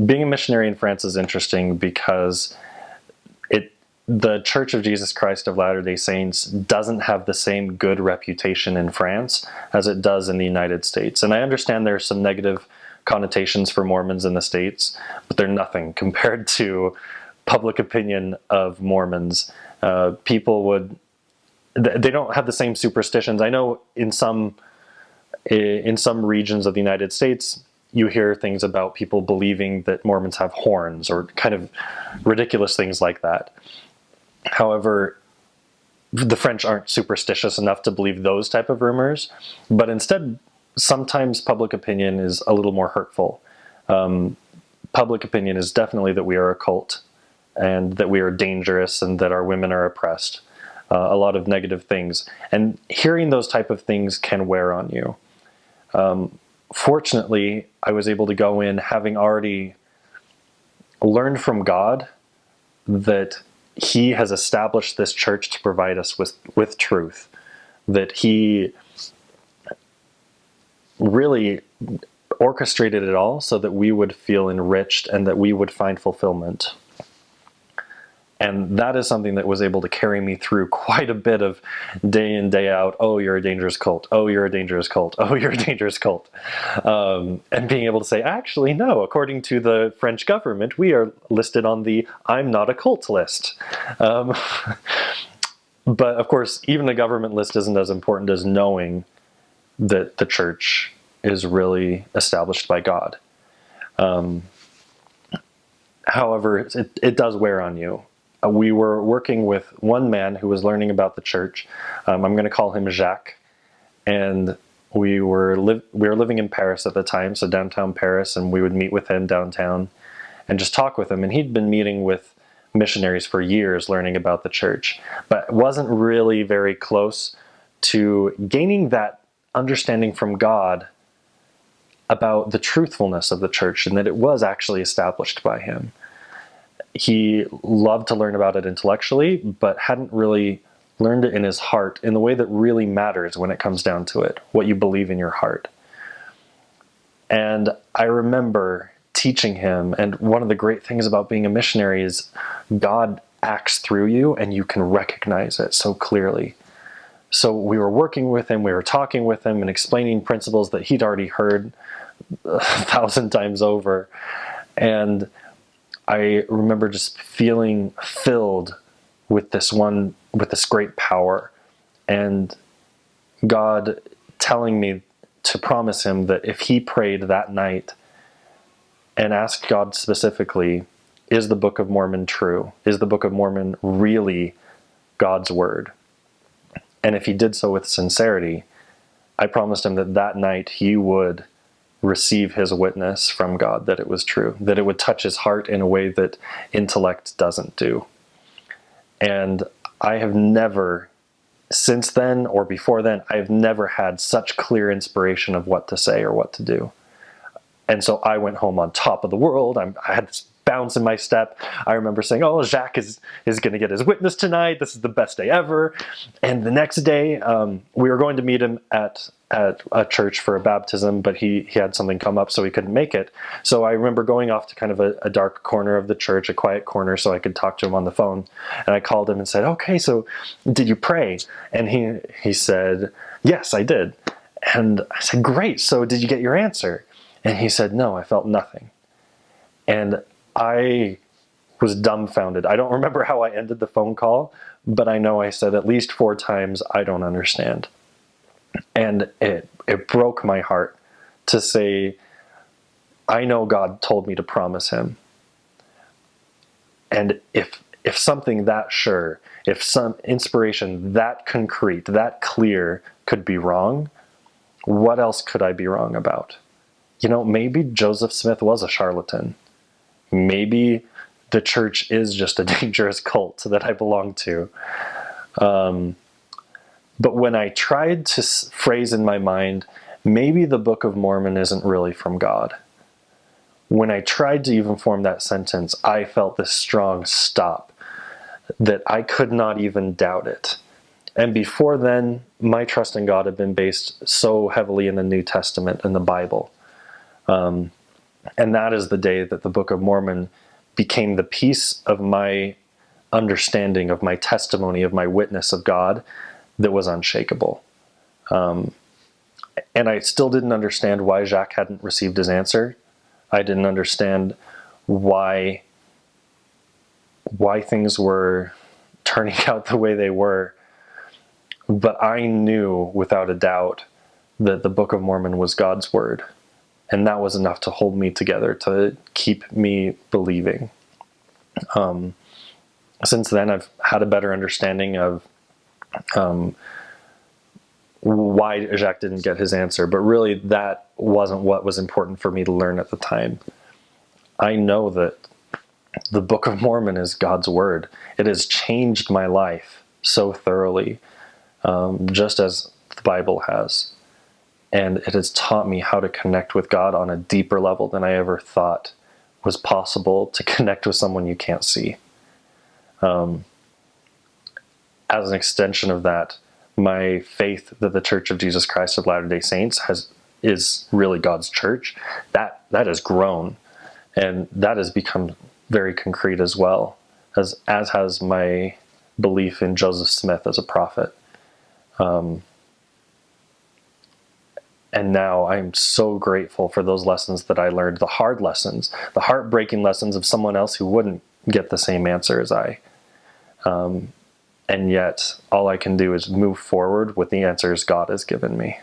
being a missionary in France is interesting because the Church of Jesus Christ of Latter-day Saints doesn't have the same good reputation in France as it does in the United States. And I understand there's some negative connotations for Mormons in the States, but they're nothing compared to public opinion of Mormons. They don't have the same superstitions. I know in some regions of the United States, you hear things about people believing that Mormons have horns or kind of ridiculous things like that. However, the French aren't superstitious enough to believe those type of rumors, but instead, sometimes public opinion is a little more hurtful. Public opinion is definitely that we are a cult and that we are dangerous and that our women are oppressed. A lot of negative things. And hearing those type of things can wear on you. Fortunately, I was able to go in having already learned from God that He has established this church to provide us with truth, that He really orchestrated it all so that we would feel enriched and that we would find fulfillment. And that is something that was able to carry me through quite a bit of day in, day out. Oh, you're a dangerous cult. Oh, you're a dangerous cult. Oh, you're a dangerous cult. And being able to say, actually, no, according to the French government, we are listed on the I'm not a cult list. But of course, even the government list isn't as important as knowing that the church is really established by God. However, it does wear on you. We were working with one man who was learning about the church. I'm going to call him Jacques. And we were living in Paris at the time, so downtown Paris, and we would meet with him downtown and just talk with him. And he'd been meeting with missionaries for years, learning about the church, but wasn't really very close to gaining that understanding from God about the truthfulness of the church and that it was actually established by Him. He loved to learn about it intellectually, but hadn't really learned it in his heart in the way that really matters when it comes down to it, what you believe in your heart. And I remember teaching him, and one of the great things about being a missionary is God acts through you and you can recognize it so clearly. So we were working with him, we were talking with him and explaining principles that he'd already heard 1,000 times over. And I remember just feeling filled with this great power, and God telling me to promise him that if he prayed that night and asked God specifically, is the Book of Mormon true? Is the Book of Mormon really God's word? And if he did so with sincerity, I promised him that that night he would receive his witness from God that it was true, that it would touch his heart in a way that intellect doesn't do. And I have never, since then or before then, I've never had such clear inspiration of what to say or what to do. And so I went home on top of the world. I had this bounce in my step. I remember saying, oh, Jacques is going to get his witness tonight. This is the best day ever. And the next day, we were going to meet him at a church for a baptism, but he had something come up, so he couldn't make it. So I remember going off to kind of a dark corner of the church, a quiet corner, so I could talk to him on the phone. And I called him and said, okay, so did you pray? And he said, yes, I did. And I said, great. So did you get your answer? And he said, no, I felt nothing. And I was dumbfounded. I don't remember how I ended the phone call, but I know I said at least 4 times, I don't understand. And it broke my heart to say, I know God told me to promise him. And if something that sure, if some inspiration that concrete, that clear could be wrong, what else could I be wrong about? You know, maybe Joseph Smith was a charlatan. Maybe the church is just a dangerous cult that I belong to. But when I tried to phrase in my mind, maybe the Book of Mormon isn't really from God. When I tried to even form that sentence, I felt this strong stop that I could not even doubt it. And before then, my trust in God had been based so heavily in the New Testament and the Bible. And that is the day that the Book of Mormon became the piece of my understanding, of my testimony, of my witness of God that was unshakable. And I still didn't understand why Jacques hadn't received his answer. I didn't understand why things were turning out the way they were. But I knew without a doubt that the Book of Mormon was God's word. And that was enough to hold me together, to keep me believing. Since then, I've had a better understanding of why Jacques didn't get his answer. But really, that wasn't what was important for me to learn at the time. I know that the Book of Mormon is God's word. It has changed my life so thoroughly, just as the Bible has. And it has taught me how to connect with God on a deeper level than I ever thought was possible to connect with someone you can't see. As an extension of that, my faith that the Church of Jesus Christ of Latter-day Saints is really God's church, that has grown, and that has become very concrete as well, as has my belief in Joseph Smith as a prophet. And now I'm so grateful for those lessons that I learned, the hard lessons, the heartbreaking lessons of someone else who wouldn't get the same answer as I. And yet all I can do is move forward with the answers God has given me.